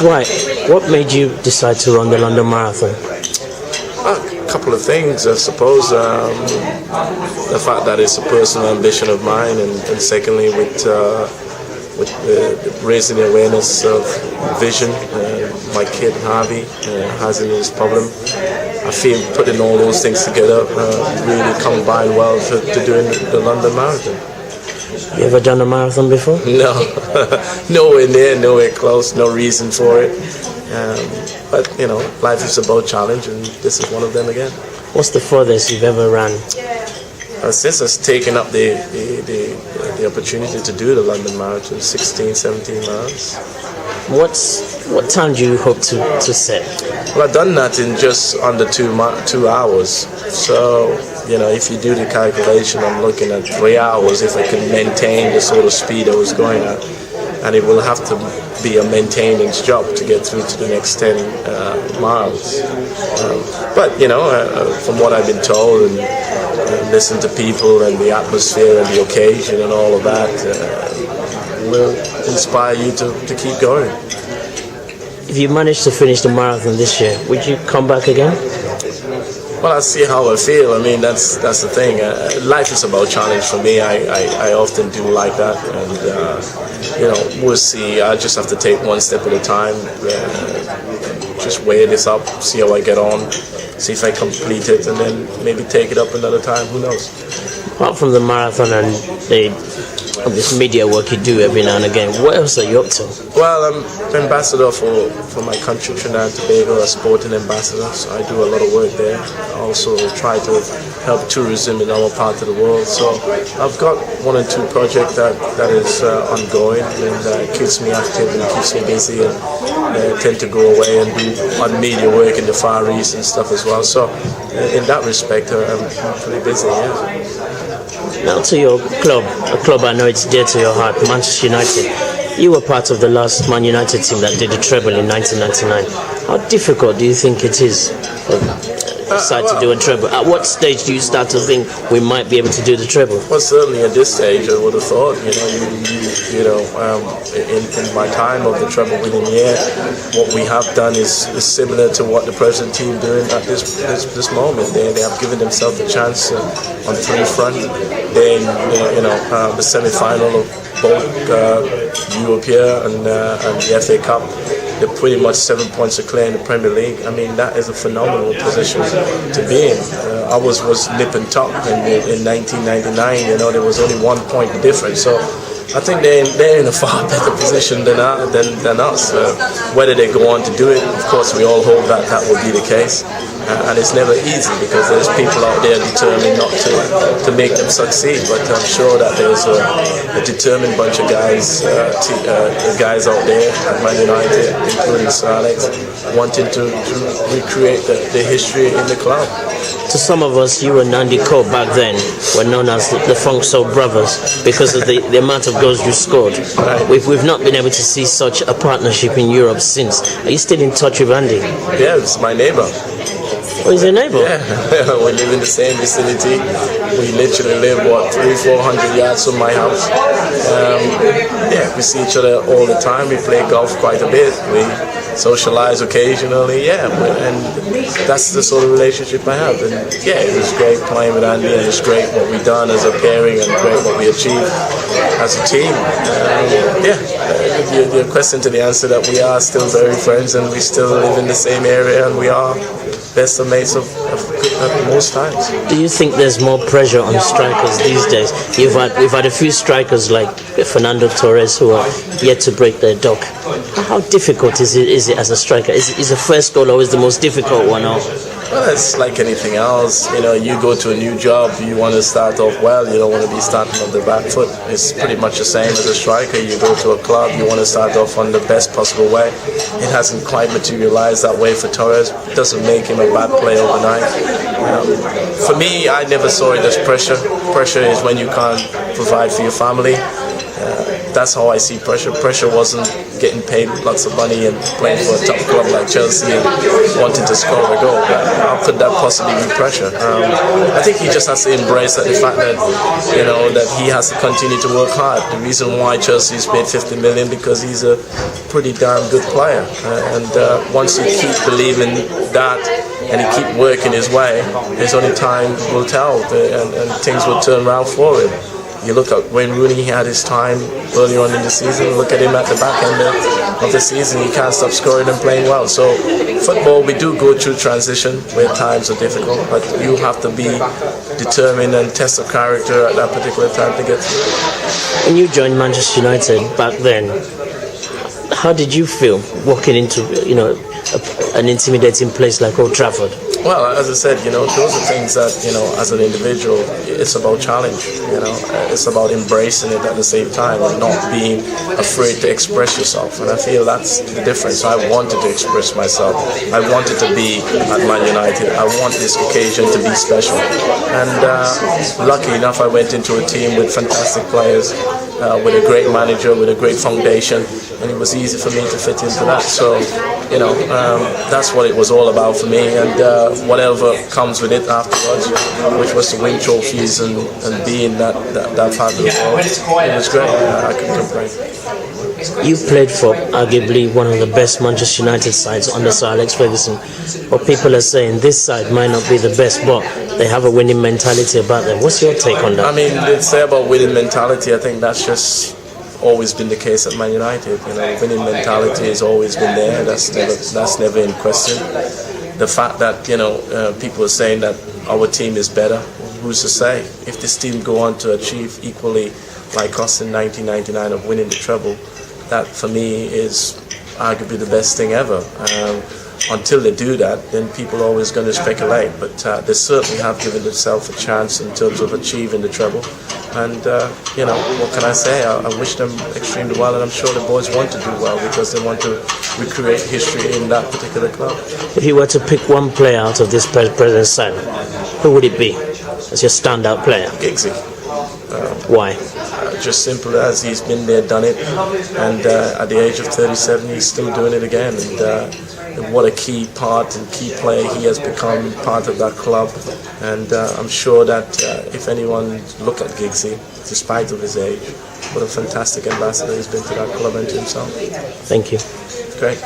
Dwight, what made you decide to run the London Marathon? A couple of things, I suppose. The fact that it's a personal ambition of mine, and secondly, with raising the awareness of vision. My kid Harvey has this problem. I feel putting all those things together really combine well to doing the London Marathon. You ever done a marathon before? No, nowhere near, nowhere close, no reason for it. But you know, life is about challenge, and this is one of them again. What's the furthest you've ever run? Since I've taken up the opportunity to do the London Marathon, 16, 17 miles. What time do you hope to set? Well, I've done that in just under 2 hours. So, you know, if you do the calculation, I'm looking at 3 hours if I can maintain the sort of speed I was going at. And it will have to be a maintenance job to get through to the next 10 miles. But, you know, from what I've been told and listen to people and the atmosphere and the occasion and all of that, will inspire you to keep going. If you manage to finish the marathon this year, would you come back again? Well, I see how I feel. I mean, that's the thing. Life is about challenge for me. I often do like that, and you know, we'll see. I just have to take one step at a time. Just weigh this up, see how I get on, see if I complete it, and then maybe take it up another time. Who knows? Apart from the marathon and this media work you do every now and again, what else are you up to? Well, I'm ambassador for my country, Trinidad and Tobago, a sporting ambassador, so I do a lot of work there. I also try to help tourism in our part of the world, so I've got 1 or 2 projects that is ongoing, and keeps me active and keeps me busy, and I tend to go away and do on media work in the Far East and stuff as well, so in that respect I'm pretty busy, yeah. Now to your club, a club I know it's dear to your heart, Manchester United. You were part of the last Man United team that did the treble in 1999. How difficult do you think it is for side to do a treble? At what stage do you start to think we might be able to do the treble? Well, certainly at this stage, I would have thought, in my time of the treble winning year, what we have done is similar to what the present team doing at this moment. They have given themselves a chance on 3 fronts. Then, the semi-final of both European and the FA Cup. They're pretty much 7 points clear in the Premier League. I mean, that is a phenomenal position to be in. Ours was nip and tuck in 1999. You know, there was only 1 point difference. So I think they're in a far better position than us. Whether they go on to do it, of course, we all hope that will be the case. And it's never easy because there's people out there determined not to make them succeed. But I'm sure that there's a determined bunch of guys out there at Man United, including Sir Alex, wanting to recreate the history in the club. To some of us, you and Andy Cole back then were known as the Funk Soul Brothers because of the amount of goals you scored. Right. We've not been able to see such a partnership in Europe since. Are you still in touch with Andy? Yeah, it's my neighbor. Oh, he's your neighbor? Yeah, we live in the same vicinity. We literally live, 300-400 yards from my house. We see each other all the time. We play golf quite a bit. We socialize occasionally, and that's the sort of relationship I have. And it was great playing with Andy, and it's great what we've done as a pairing, and great what we achieved as a team. Your question to the answer that we are still very friends, and we still live in the same area, and we are best of mates of most times. Do you think there's more pressure on strikers these days? We've had a few strikers like Fernando Torres who are yet to break their duck. How difficult is it as a striker? Is the first goal always the most difficult one? Or? Well, it's like anything else. You know, you go to a new job, you want to start off well, you don't want to be starting on the back foot. It's pretty much the same as a striker. You go to a club, you want to start off on the best possible way. It hasn't quite materialized that way for Torres. It doesn't make him a bad player overnight. For me, I never saw it as pressure. Pressure is when you can't provide for your family. That's how I see pressure. Pressure wasn't getting paid lots of money and playing for a top club like Chelsea and wanting to score a goal. How could that possibly be pressure? I think he just has to embrace the fact that that he has to continue to work hard. The reason why Chelsea's paid 50 million because he's a pretty damn good player, and once you keep believing that and he keep working his way, his only time will tell, and things will turn around for him. You look at Wayne Rooney, he had his time early on in the season. Look at him at the back end of the season. He can't stop scoring and playing well. So football, we do go through transition where times are difficult, but you have to be determined and test of character at that particular time to get through. When you joined Manchester United back then, how did you feel walking into an intimidating place like Old Trafford? Well, as I said, those are things that, as an individual, it's about challenge, it's about embracing it at the same time and not being afraid to express yourself. And I feel that's the difference. I wanted to express myself. I wanted to be at Man United. I want this occasion to be special. And lucky enough, I went into a team with fantastic players, with a great manager, with a great foundation, and it was easy for me to fit into that. So, that's what it was all about for me, and whatever comes with it afterwards, which was to win trophies and be in that part of the world, it was great. I couldn't complain. You played for arguably one of the best Manchester United sides under Sir Alex Ferguson. What people are saying, this side might not be the best, but they have a winning mentality about them. What's your take on that? I mean, they say about winning mentality, I think that's just always been the case at Man United. Winning mentality has always been there. That's never in question. The fact that people are saying that our team is better, who's to say? If this team go on to achieve equally like us in 1999 of winning the treble, that for me is arguably the best thing ever. Until they do that, then people are always going to speculate. But they certainly have given themselves a chance in terms of achieving the treble. And, what can I say? I wish them extremely well, and I'm sure the boys want to do well because they want to recreate history in that particular club. If you were to pick one player out of this present side, who would it be as your standout player? Giggsy. Why? Just simple as he's been there, done it, and at the age of 37 he's still doing it again, and what a key part and key player he has become part of that club. And I'm sure that if anyone look at Giggsy, despite of his age, what a fantastic ambassador he's been to that club and to himself. Thank you. Great.